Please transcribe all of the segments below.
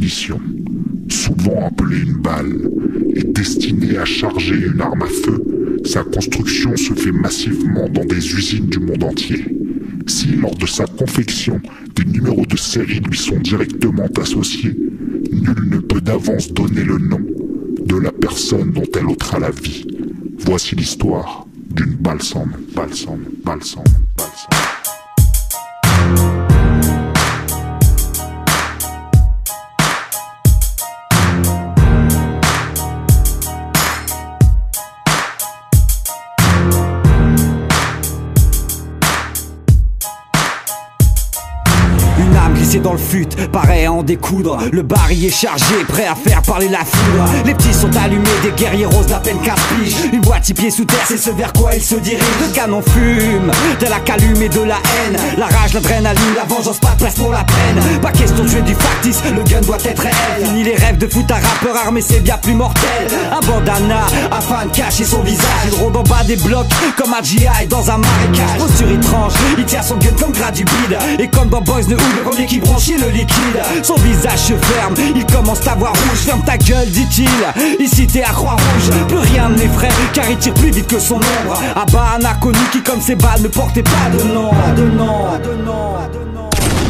munition, souvent appelée une balle, est destinée à charger une arme à feu. Sa construction se fait massivement dans des usines du monde entier. Si lors de sa confection, des numéros de série lui sont directement associés, nul ne peut d'avance donner le nom de la personne dont elle ôtera la vie. Voici l'histoire d'une balle sans nom, balle sans nom, balle sans nom, balle sans nom. Glissé dans le fut, pareil à en découdre. Le baril est chargé, prêt à faire parler la foudre. Les petits sont allumés, des guerriers roses d'à peine 15 piges. Une boîte 6 pieds sous terre, c'est ce vers quoi ils se dirigent. Le canon fume, de la calume et de la haine. La rage, l'adrénaline, la vengeance, pas de place pour la peine. Pas question de jouer du factice, le gun doit être réel. Fini les rêves de foot à rappeur armé, c'est bien plus mortel. Un bandana afin de cacher son visage. Il rôde en bas des blocs comme un GI dans un marécage. Posture étrange, il tient son gun comme gras du bide. Et comme dans Boys the Hood, le premier qui branchit le liquide. Son visage se ferme, il commence à voir rouge. Ferme ta gueule, dit-il, ici t'es à Croix-Rouge. Plus rien ne l'effraie, car il tire plus vite que son ombre. Abat un inconnu qui comme ses balles ne portait pas de nom.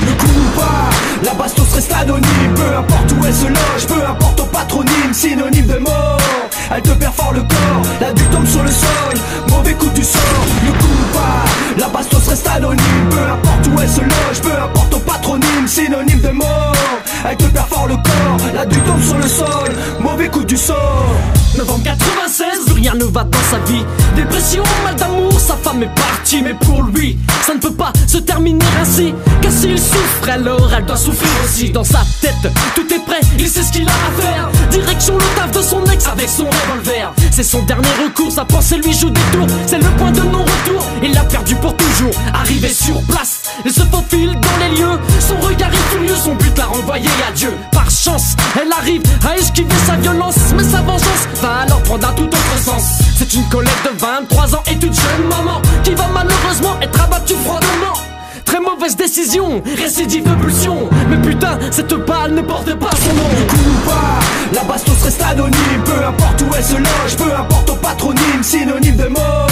Le coup ou pas, la bastos reste anonyme. Peu importe où elle se loge, peu importe ton patronyme. Synonyme de mort, elle te perfore le corps. La du tombe sur le sol, mauvais coup du sort. Le coup ou pas, la bastos reste anonyme. Peu importe où elle se loge, peu importe ton patronyme. Synonyme de mort, elle te perfore le corps. La du tombe sur le sol, mauvais coup du sort. Novembre 96, plus rien ne va dans sa vie. Dépression, mal d'amour, sa femme est partie. Mais pour lui, ça ne peut pas se terminer ainsi. Car s'il souffre, alors elle doit souffrir aussi. Dans sa tête, tout est prêt, il sait ce qu'il a à faire. Direction le taf de son ex avec son revolver. C'est son dernier recours, sa pensée lui joue des tours. C'est le point de non-retour, il l'a perdu pour toujours. Arrivé sur place, il se faufile dans les lieux. Son regard est furieux, son but l'a renvoyé à Dieu. Par chance, elle arrive à esquiver sa violence. Mais sa vengeance va alors prendre un tout autre sens. C'est une collègue de 23 ans et toute jeune maman qui va malheureusement être abattue froidement. Très mauvaise décision, récidive de pulsion. Mais putain, cette balle ne porte pas son nom. Le coup ou pas, la bastos reste anonyme. Peu importe où elle se loge, peu importe ton patronyme. Synonyme de mort,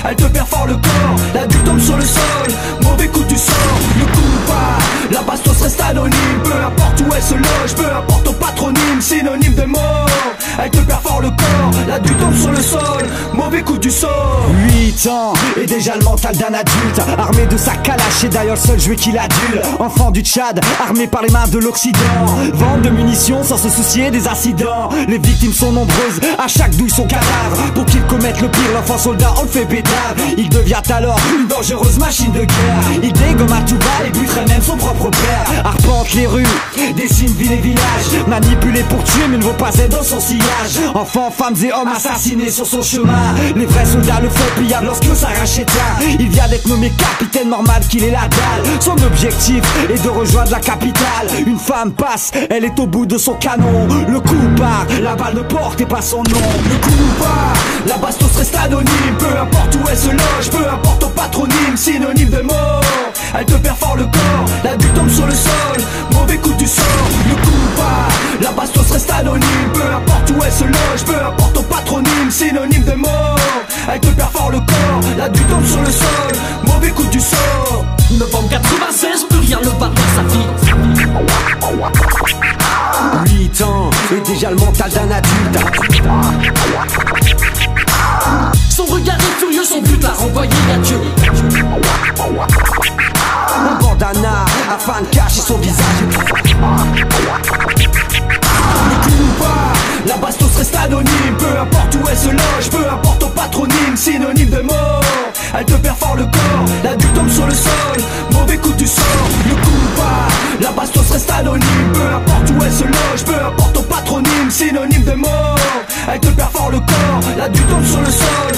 elle te perfore le corps. La du tombe sur le sol, mauvais coup du sort. Le coup ou pas, la bastos reste anonyme. Peu importe où elle se loge, peu importe ton patronyme. Synonyme de mort, elle te perfore le corps. La du tombe sur le sol, mauvais coup du sort. 8 ans, et déjà le mental d'un adulte. Armé de sa calache, et d'ailleurs le seul jouet qu'il adule. Enfant du Tchad, armé par les mains de l'Occident. Vente de munitions sans se soucier des incidents. Les victimes sont nombreuses, à chaque douille son cadavre. Pour qu'il commette le pire, l'enfant soldat on le fait pétard. Il devient alors une dangereuse machine de guerre. Il dégomme à tout bas et buterait même son propre père. Arpente les rues, dessine villes et villages. Manipulé pour tuer mais ne vaut pas être dans son sillage. Enfants, femmes et hommes assassinés sur son chemin. Les vrais soldats le font pillable lorsque s'arrache éteint. Il vient d'être nommé capitaine, normal qu'il est la dalle. Son objectif est de rejoindre la capitale. Une femme passe, elle est au bout de son canon. Le coup part, la balle ne porte pas son nom. Le coup ou pas, la bastos reste anonyme. Peu importe où elle se loge, peu importe ton patronyme. Synonyme de mort, elle te perfore le corps. La du tombe sur le sol, mauvais coup du sort. Le coup ou pas, la bastos reste anonyme. Peu importe où elle se loge, peu importe ton patronyme. Synonyme de mort, elle te perfore le corps. La du tombe sur le sol, mauvais coup du sort. Novembre 96, plus rien ne va dans sa vie. 8 ans, et déjà le mental d'un adulte. Son regard est furieux, son but l'a renvoyé à Dieu. Un bandana afin de cacher son visage. Le coup ou pas, la bastos reste anonyme. Peu importe où elle se loge, peu importe ton patronyme. Synonyme de mort, elle te perfore le corps. La du tombe sur le sol, mauvais coup du sort. Le coup ou pas, la bastos reste anonyme. Peu importe où elle se loge, peu importe ton patronyme. Synonyme de mort, elle te perfore le corps. La du tombe sur le sol,